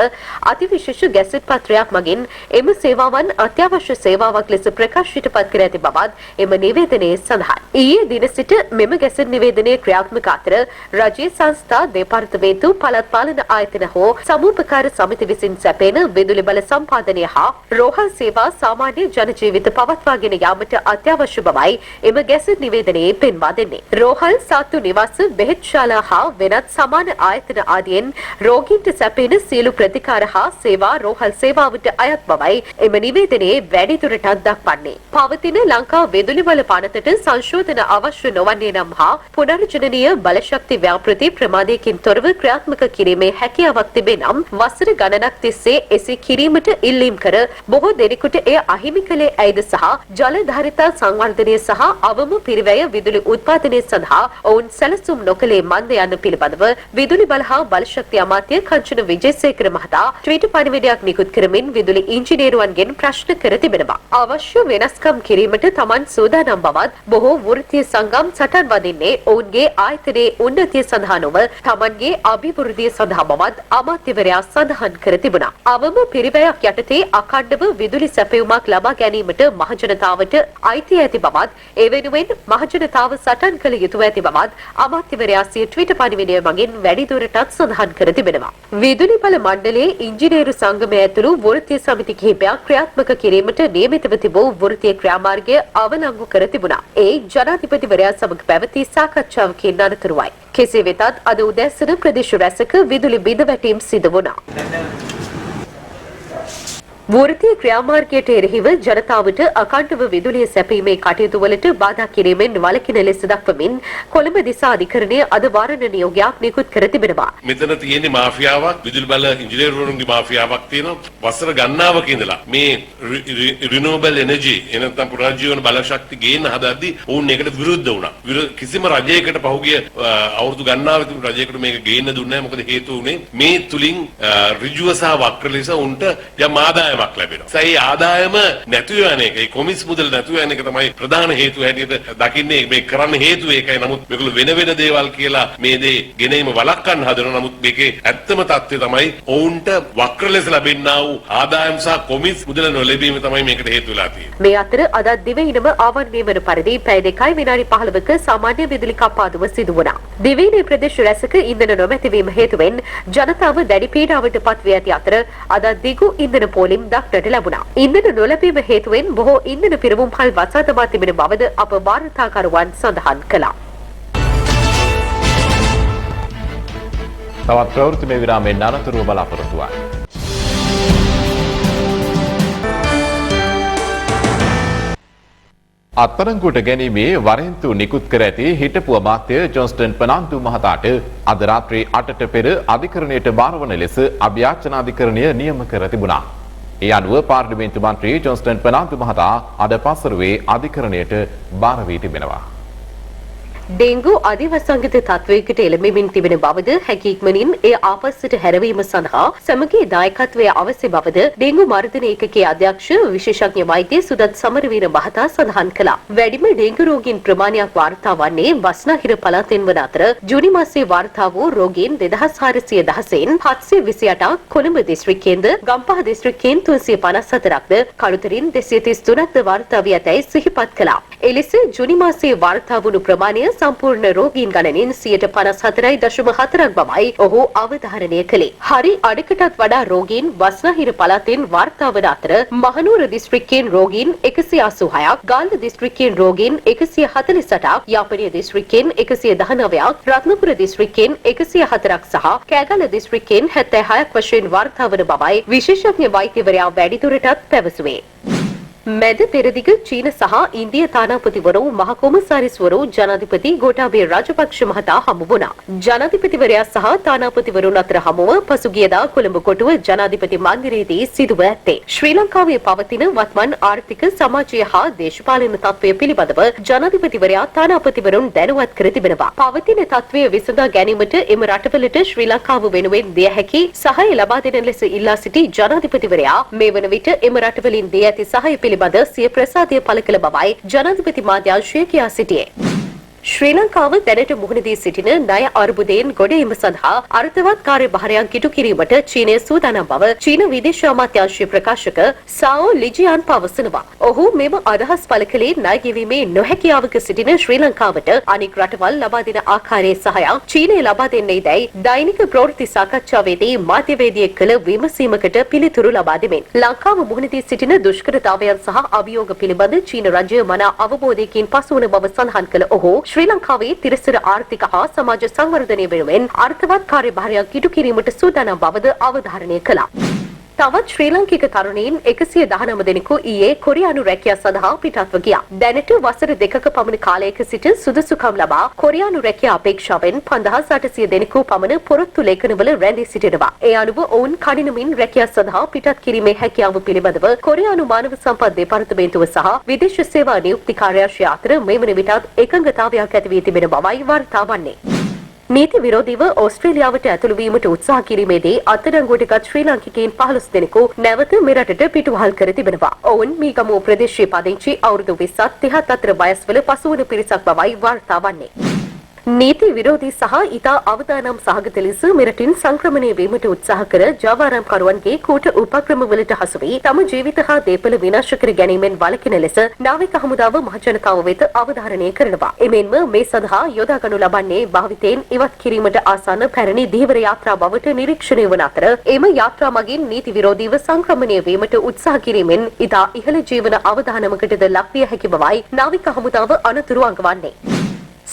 අතිවිශේෂ ගැසට් පත්‍රයක් මගින් එම සේවාවන් අත්‍යවශ්‍ය සේවාවක් ලෙස ප්‍රකාශයට පත් කර ඇති බවත් එම නිවේදනයේ සඳහන්. ඊයේ දින සිට මෙම ගැසට් නිවේදනයේ ක්‍රියාත්මක අතර රජයේ සංස්ථා දෙපාර්තමේන්තු පළාත් පාලන ආයතන හෝ සමූපකාර සමිති විසින් සැපෙන විදුලි බල සම්පාදනය හා රෝහල් සේවා සාමාන්‍ය ජන ජීවිත පවත්වාගෙන යාමට අත්‍යවශ්‍ය බවයි එම ගැසට් නිවේදනයේ පෙන්වා දෙන්නේ. රෝහල් සාත්තු නිවාස බෙහෙත් ශාලා හා වෙනත් සමාන ආයතන ආදියෙන් රෝගීන්ට සැපෙන සියලු ප්‍රතිකාර හා සේවා රෝහල් සේවාවට අයත් බවයි එම නිවේදනයේ වැඩිදුරටත් දක්වන්නේ. පවතින ලංකා විදුලි බල පනතට සංශෝධන අවශ්‍ය නොවන්නේ නම් හා පුනර්ජනනීය බලශක්ති ව්‍යාපෘති ප්‍රමාදයකින් තොරව ක්‍රියාත්මක කිරීමේ හැකියාවක් තිබේ නම් වසර ගණනක් තිස්සේ එසේ කිරීමට ඉල්ලීම් කර බොහෝ දෙනෙකුට එය අහිමි කළේ ඇයිද සහ ජල ධාරිතා සංවර්ධනය සහ අවම පිරිවැය විදුලි උත්පාදනය සඳහා ඔවුන් සැලසුම් නොකළේ මන්ද යන්න පිළිබඳව විදුලි බල හා බලශක්ති අමාත්‍ය කංචන විජේසේකර මහතා ට්විටර් පණිවිඩයක් නිකුත් කරමින් විදුලි ඉංජිනේරුවන්ගෙන් ප්‍රශ්න කර තිබෙනවා. අවශ්‍ය වෙනස්කම් කිරීමට තමන් සූදානම් බවත් බොහෝ වෘත්තීය සංගම් සටන් වදින්නේ ඔවුන්ගේ ආයතනයේ උන්නතිය සඳහා නොව තමන්ගේ අභිවෘද්ධිය සඳහා බවත් අමාත්‍යවරයා සඳහන් කර තිබුණා. අවම පිරිවැයක් යටතේ අඛණ්ඩව විදුලි සැපයුමක් ලබා ගැනීමට මහජනතාවට අයිතිය ඇති බවත් ඒ වෙනුවෙන් මහජනතාව සටන් කළ යුතුව ඇති බවත් අමාත්‍යවරයා සිය ට්විටර් පණිවිඩය මගින් වැඩිදුරටත් සඳහන් කර තිබෙනවා. විදුලි බල මණ්ඩලයේ ඉංජිනේරු සංගමය ඇතුළු වෘත්තීය සමිති කිහිපයක් ක්‍රියාත්මක කිරීමට නියමිතව තිබූ වෘත්තීය ක්‍රියාමාර්ගය අවලංගු කර තිබුණා. ඒ ජනාධිපතිවරයා සමග පැවති සාකච්ඡාවකින් අනතුරුවයි. කෙසේ වෙතත් අද උදෑසන ප්‍රදේශ රැසක විදුලි බිඳ වැටීම් සිදු වුණා. වෘත්තීය ක්‍රියාමාර්ගයට එරෙහිව ජනතාවට අඛණ්ඩව විදුලිය සැපීමේ කටයුතු වලට බාධා කිරීමෙන් වළකින ලෙස දක්වමින් කොළඹ දිසා අධිකරණය අද වාරණ නියෝගයක් නිකුත් කර තිබෙනවා. මෙතන තියෙන්නේ මාෆියාවක්, විදුලි බල ඉංජිනේරුවරුන්ගේ මාෆියාවක් තියෙනවා. වසර ගණනාවක ඉඳලා මේ රිනූවබල් එනර්ජි එනතම් පුනරුජීවන බලශක්ති ගේන්න හදද්දී ඔවුන් ඒකට විරුද්ධ වුණා. කිසිම රජයකට පහුගිය අවුරුදු ගණනාවක රජයකට මේක ගේන්න දුන්නේ නැහැ. මොකද හේතුව උනේ මේ තුලින් ඍජුව සහ වක්‍ර ලෙස උන්ට යම් ආදායමක් ලැබෙනවා. ඒ ආදායම නැතුව යන එක, ඒ කොමිස් මුදල් නැතුව යන එක තමයි ප්‍රධාන හේතුව හැටියට දකින්නේ. මේ කරන්න හේතුව ඒකයි. නමුත් මේගොල්ලෝ වෙන දේවල් කියලා මේ දේ ගෙනීම වළක්වන්න හදනවා. නමුත් මේකේ ඇත්තම தත්ත්වය තමයි ඔවුන්ට වක්‍ර ලෙස ලැබෙනා වූ ආදායම් සහ කොමිස් මුදල නොලැබීම තමයි මේකට හේතු වෙලා තියෙන්නේ. මේ අතර අද දිවයිනම ආවරණය වන පරිදි පැය 2යි විනාඩි 15ක සාමාන්‍ය විදුලි කප්පාදුව සිදු වුණා. දිවයිනේ ප්‍රදේශ රැසක ඉන්ධන නොමැතිවීම හේතුවෙන් ජනතාව දැඩි පීඩාවට පත්වී ඇති අතර අද දිගු ඉන්ධන පෝලිම් දක්නට ලැබුණා. ඉන්ධන නොලැබීම හේතුවෙන් බොහෝ ඉන්ධන පිරවුම්හල් වසා තබා තිබෙන බවද අප වාර්තාකරුවන් සඳහන් කළා. තවත් ප්‍රවෘත්තිමය විරාමයෙන් අනතුරුව බලාපොරොත්තු වන්න. අත්අඩංගුවට ගැනීමේ වරෙන්තු නිකුත් කර ඇති හිටපු අමාත්‍ය ජොන්ස්ටන් පර්නාන්දු මහතාට අද රාත්‍රී 8ට පෙර අධිකරණයට බාරවන ලෙස අභ්‍යාචන අධිකරණය නියම කර තිබුණා. ඒ අනුව පාර්ලිමේන්තු මන්ත්‍රී ජොන්ස්ටන් පර්නාන්දු මහතා අද පසරුවේ අධිකරණයට බාර වී තිබෙනවා. ඩෙංගු අධිවසංගත තත්වයකට එළඹෙමින් තිබෙන බවද හැකි ඉක්මනින් එය ආපස්සට හැරවීම සඳහා සමගී දායකත්වය අවශ්‍ය බවද ඩෙංගු මර්ධන ඒකකයේ අධ්‍යක්ෂ විශේෂඥ වෛද්‍ය සුදත් සමරවීර මහතා සඳහන් කළා. වැඩිම ඩෙංගු රෝගීන් ප්‍රමාණයක් වාර්තා වන්නේ බස්නාහිර පළාතෙන් වන අතර ජූනි මාසයේ වාර්තා වූ රෝගීන් 2410න් 728ක් කොළඹ දිස්ත්‍රික්කයෙන්ද ගම්පහ දිස්ත්‍රික්කයෙන් 354ක්ද කළුතරින් 233ක්ද වාර්තා වී ඇතැයි සිහිපත් කළා. එලෙස ජූනි මාසයේ වාර්තා වුණු ප්‍රමාණය සම්පූර්ණ රෝගීන් ගණනින් 54.4ක් බවයි ඔහු අවධාරණය කළේ. හරි අඩකටත් වඩා රෝගීන් බස්නාහිර පළාතෙන් වාර්තා වන අතර මහනුවර දිස්ත්‍රික්කයෙන් රෝගීන් 186ක්, ගාල්ල දිස්ත්‍රික්කයෙන් රෝගීන් 148ක්, යාපනීය දිස්ත්‍රික්කයෙන් 119ක්, රත්නපුර දිස්ත්‍රික්කයෙන් 104ක් සහ කෑගල්ල දිස්ත්‍රික්කයෙන් 76ක් වශයෙන් වාර්තා වන බවයි විශේෂඥ වෛද්‍යවරයා වැඩිදුරටත් පැවසුවේ. මැද පෙරදිග චීන සහ ඉන්දිය තානාපතිවරු මහ කොමසාරිස්වරු ජනාධිපති ගෝඨාභය රාජපක්ෂ මහතා හමු වුණා. ජනාධිපතිවරයා සහ තානාපතිවරුන් අතර හමුව පසුගියදා කොළඹ කොටුව ජනාධිපති මන්දිරයේදී සිදුව ඇත්තේ. ශ්‍රී ලංකාවේ පවතින වත්මන් ආර්ථික සමාජීය හා දේශපාලන තත්ත්වය පිළිබඳව ජනාධිපතිවරයා තානාපතිවරුන් දැනුවත් කර තිබෙනවා. පවතින තත්ත්වය විසඳා ගැනීමට එම රටවලට ශ්‍රී ලංකාව වෙනුවෙන් දිය හැකි සහාය ලබා දෙන ලෙස ඉල්ලා සිටි ජනාධිපතිවරයා මේ වන විට එම රටවලින් දී ඇති සහාය පිළිබඳ සිය ප්‍රසාදය පළ කළ බවයි ජනාධිපති මාධ්‍යාංශය කියා සිටියේ. ශ්‍රී ලංකාව දැනට මුහුණ දී සිටින ණය අර්බුදයෙන් ගොඩීම සඳහා අර්ථවත් කාර්යභාරයක් ඉටු කිරීමට චීනය සූදානම් බව චීන විදේශ අමාත්‍යාංශයේ ප්‍රකාශක සාओ ලිජියාන් පවසනවා. ඔහු මෙම අදහස් පළ කළේ ණය ගෙවීමේ නොහැකියාවක සිටින ශ්‍රී ලංකාවට අනෙක් රටවල් ලබා දෙන ආකාරයේ සහායක් චීනය ලබා දෙන්නේ දැයි දෛනික ප්‍රවෘත්ති සාකච්ඡාවේදී මාධ්‍යවේදියෙක් කළ විමසීමකට පිළිතුරු ලබා දෙමින් ලංකාව මුහුණ දී සිටින දුෂ්කරතාවයන් සහ අභියෝග පිළිබඳ චීන රජය මනා අවබෝධයකින් පසු වන බව සඳහන් කළ ඔහු ශ්‍රී ලංකාවේ තිරසර ආර්ථික හා සමාජ සංවර්ධනය වෙනුවෙන් අර්ථවත් කාර්යභාරයක් ඉටු කිරීමට සූදානම් බවද අවධාරණය කළා. තවත් ශ්‍රී ලාංකික තරුණයින් 119 දෙනෙකු ඊයේ කොරියානු රැකියාව සඳහා පිටත්ව ගියා. දැනට වසර 2ක පමණ කාලයක සිට සුදුසුකම් ලබා කොරියානු රැකියාව අපේක්ෂාවෙන් 5800 දෙනෙකු පමණ පොරොත්තු ලේඛනවල රැඳී සිටිනවා. ඒ අනුව ඔවුන් කඩිනමින් රැකියාව සඳහා පිටත් කිරීමේ හැකියාව පිළිබඳව කොරියානු මානව සම්පත් දෙපාර්තමේන්තුව සහ විදේශ සේවා නියුක්ති කාර්යාලය අතර මේ වන විටත් එකඟතාවයක් ඇති වී තිබෙන බවයි වාර්තා වන්නේ. නීති විරෝධීව ඕස්ට්‍රේලියාවට ඇතුළු වීමට උත්සාහ කිරීමේදී අත්අඩංගුවටගත් ශ්‍රී ලාංකිකයින් 15 දෙනෙකු නැවත මෙරටට පිටුවහල් කර තිබෙනවා. ඔවුන් මීගමුව ප්‍රදේශයේ පදිංචි අවුරුදු 20ත් 30ත් අතර වයස්වල පසුවන පිරිසක් බවයි වාර්තා වන්නේ. නීති විරෝධී සහ ඉතා අවදානම් සහගත ලෙස මෙරටින් සංක්‍රමණය වීමට උත්සාහ කර ජාවාරම්කරුවන්ගේ කූට උපක්‍රමවලට හසු වී තම ජීවිත හා දේපල විනාශ කර ගැනීමෙන් වළකින ලෙස නාවික හමුදාව මහජනතාව වෙත අවධාරණය කරනවා. එමෙන්ම මේ සඳහා යොදා ගනු ලබන්නේ භාවිතයෙන් ඉවත් කිරීමට ආසන්න පැරණි ධීවර යාත්‍රා බවට නිරීක්ෂණය වන අතර එම යාත්‍රා මගින් නීති විරෝධීව සංක්‍රමණය වීමට උත්සාහ කිරීමෙන් ඉතා ඉහළ ජීවන අවදානමකටද ලක්විය හැකි බවයි නාවික හමුදාව අනතුරු අඟවන්නේ.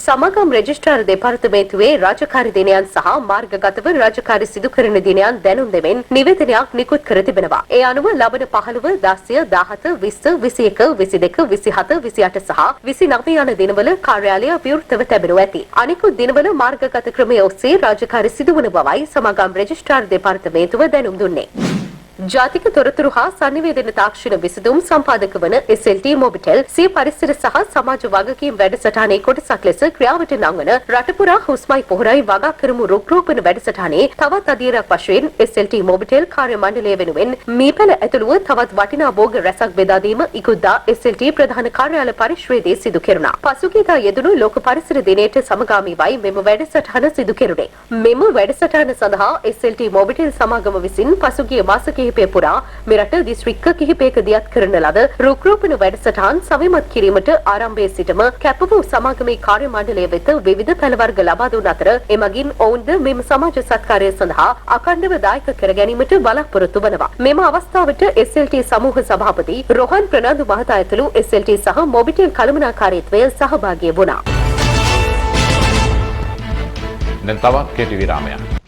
සමගම් රෙජිස්ට්‍රාර් දෙපාර්තමේන්තුවේ රාජකාරී දිනයන් සහ මාර්ගගතව රාජකාරී සිදු කරන දිනයන් දැනුම් දෙමින් නිවේදනයක් නිකුත් කර තිබෙනවා. ඒ අනුව ලබන 15, 10, 17, 20, 21, 22, 27, 28 සහ 29 යන දිනවල කාර්යාලය විවෘතව තැබෙනු ඇති. අනිකුත් දිනවල මාර්ගගත ක්‍රමයේ ඔස්සේ රාජකාරී සිදුවන බවයි සමගම් රෙජිස්ට්‍රාර් දෙපාර්තමේන්තුව දැනුම් දුන්නේ. ජාතික තොරතුරු හා sannivedana තාක්ෂණ විසඳුම් සම්පාදක වන SLT මොබිටෙල් සිය පරිසර සහ සමාජ වගකීම් වැඩසටහනේ කොටසක් ලෙස ක්‍රියාවට නංවන රටපුරා හුස්මයි පොහොරයි වගා කරමු රුක්රෝපණ වැඩසටහනේ තවත් අධීරක් වශයෙන් SLT මොබිටෙල් කාර්ය මණ්ඩලය වෙනුවෙන් මීපැල ඇතුළුව තවත් වටිනා භෝග රැසක් බෙදා දීම ඉකුද්දා SLT ප්‍රධාන කාර්යාල පරිශ්‍රයේදී සිදු කෙරුණා. පසුගියදා යෙදුණු ලෝක පරිසර දිනයට සමගාමීවයි මෙම වැඩසටහන සිදු කෙරුණේ. මෙම වැඩසටහන සඳහා SLT මොබිටෙල් සමාගම විසින් පසුගිය මාස කිහිපය පුරා මෙරට දිස්ත්‍රික්ක කිහිපයක දියත් කරන ලද රුක්රෝපණ වැඩසටහන් සවිමත් කිරීමට ආරම්භයේ සිටම කැප වූ සමාගමේ කාර්ය මණ්ඩලය වෙත විවිධ පැළවර්ග ලබා දුන් අතර එමගින් ඔවුන්ද මෙම සමාජ සත්කාරය සඳහා අඛණ්ඩව දායක කර ගැනීමට බලාපොරොත්තු වනවා. මෙම අවස්ථාවට SLT සමූහ සභාපති රොහන් ප්‍රනාන්දු මහතා ඇතුළු SLT සහ මොබිටෙල් කළමනාකාරීත්වය සහභාගී වුණා. දැන් තවත් කෙටි විරාමයක්.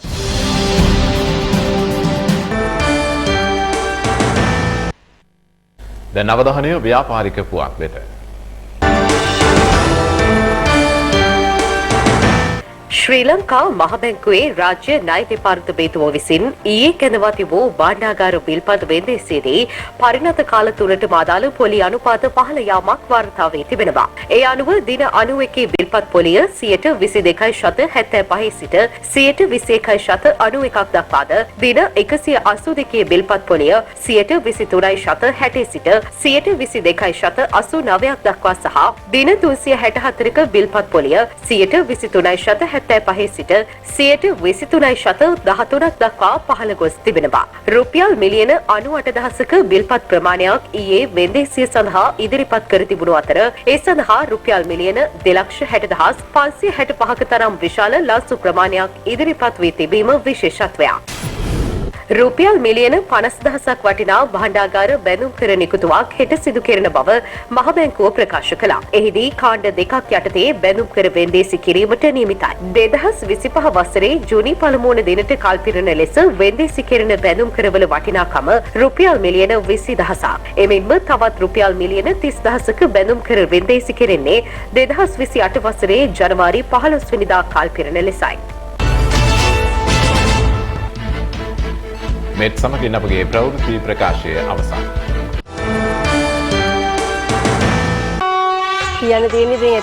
දැන් අවධානය ව්‍යාපාරික පුවක් වෙත. ශ්‍රී ලංකා මහ බැංකුවේ රාජ්‍ය ණය දෙපාර්තමේන්තුව විසින් ඊයේ කැඳවා තිබූ භාණ්ඩාගාර බිල්පත් වෙන්දේසියේදී පරිණත කාල තුනටම අදාළ පොලි අනුපාත පහළ යාමක් වාර්තා වී තිබෙනවා. ඒ අනුව දින 91 බිල්පත් පොලිය 22.75 සිට 21.91ක් දක්වාද දින 182 බිල්පත් පොලිය 23.60 සිට 22.89ක් දක්වා සහ දින 364ක බිල්පත් පොලිය 23.75 සිට 23.13ක් දක්වා පහළ ගොස් තිබෙනවා. රුපියල් මිලියන 98,000ක බිල්පත් ප්‍රමාණයක් ඊයේ වෙන්දේසිය සඳහා ඉදිරිපත් කර තිබුණු අතර ඒ සඳහා රුපියල් මිලියන 2,60,565ක තරම් විශාල ලාසු ප්‍රමාණයක් ඉදිරිපත් වී තිබීම විශේෂත්වයක්. රුපියල් මිලියන 50,000ක් වටිනා භාණ්ඩාගාර බැඳුම් කර නිකුතුවක් හෙට සිදු කෙරෙන බව මහ බැංකුව ප්‍රකාශ කළා. එහිදී කාණ්ඩ දෙකක් යටතේ බැඳුම් කර වෙන්දේසි කිරීමට නියමිතයි. 2025 වසරේ ජූනි පළමුවන දිනට කල්පිරන ලෙස වෙන්දේසි කෙරෙන බැඳුම් කරවල වටිනාකම රුපියල් මිලියන 20,000ක්. එමෙන්ම තවත් රුපියල් මිලියන 30,000ක බැඳුම් කර වෙන්දේසි කෙරෙන්නේ 2028 වසරේ ජනවාරි 15 වෙනිදා කල්පිරන ලෙසයි. මෙත් සමගින් අපගේ ප්‍රවෘත්ති ප්‍රකාශය අවසන්. කියන්න තියෙන්නේ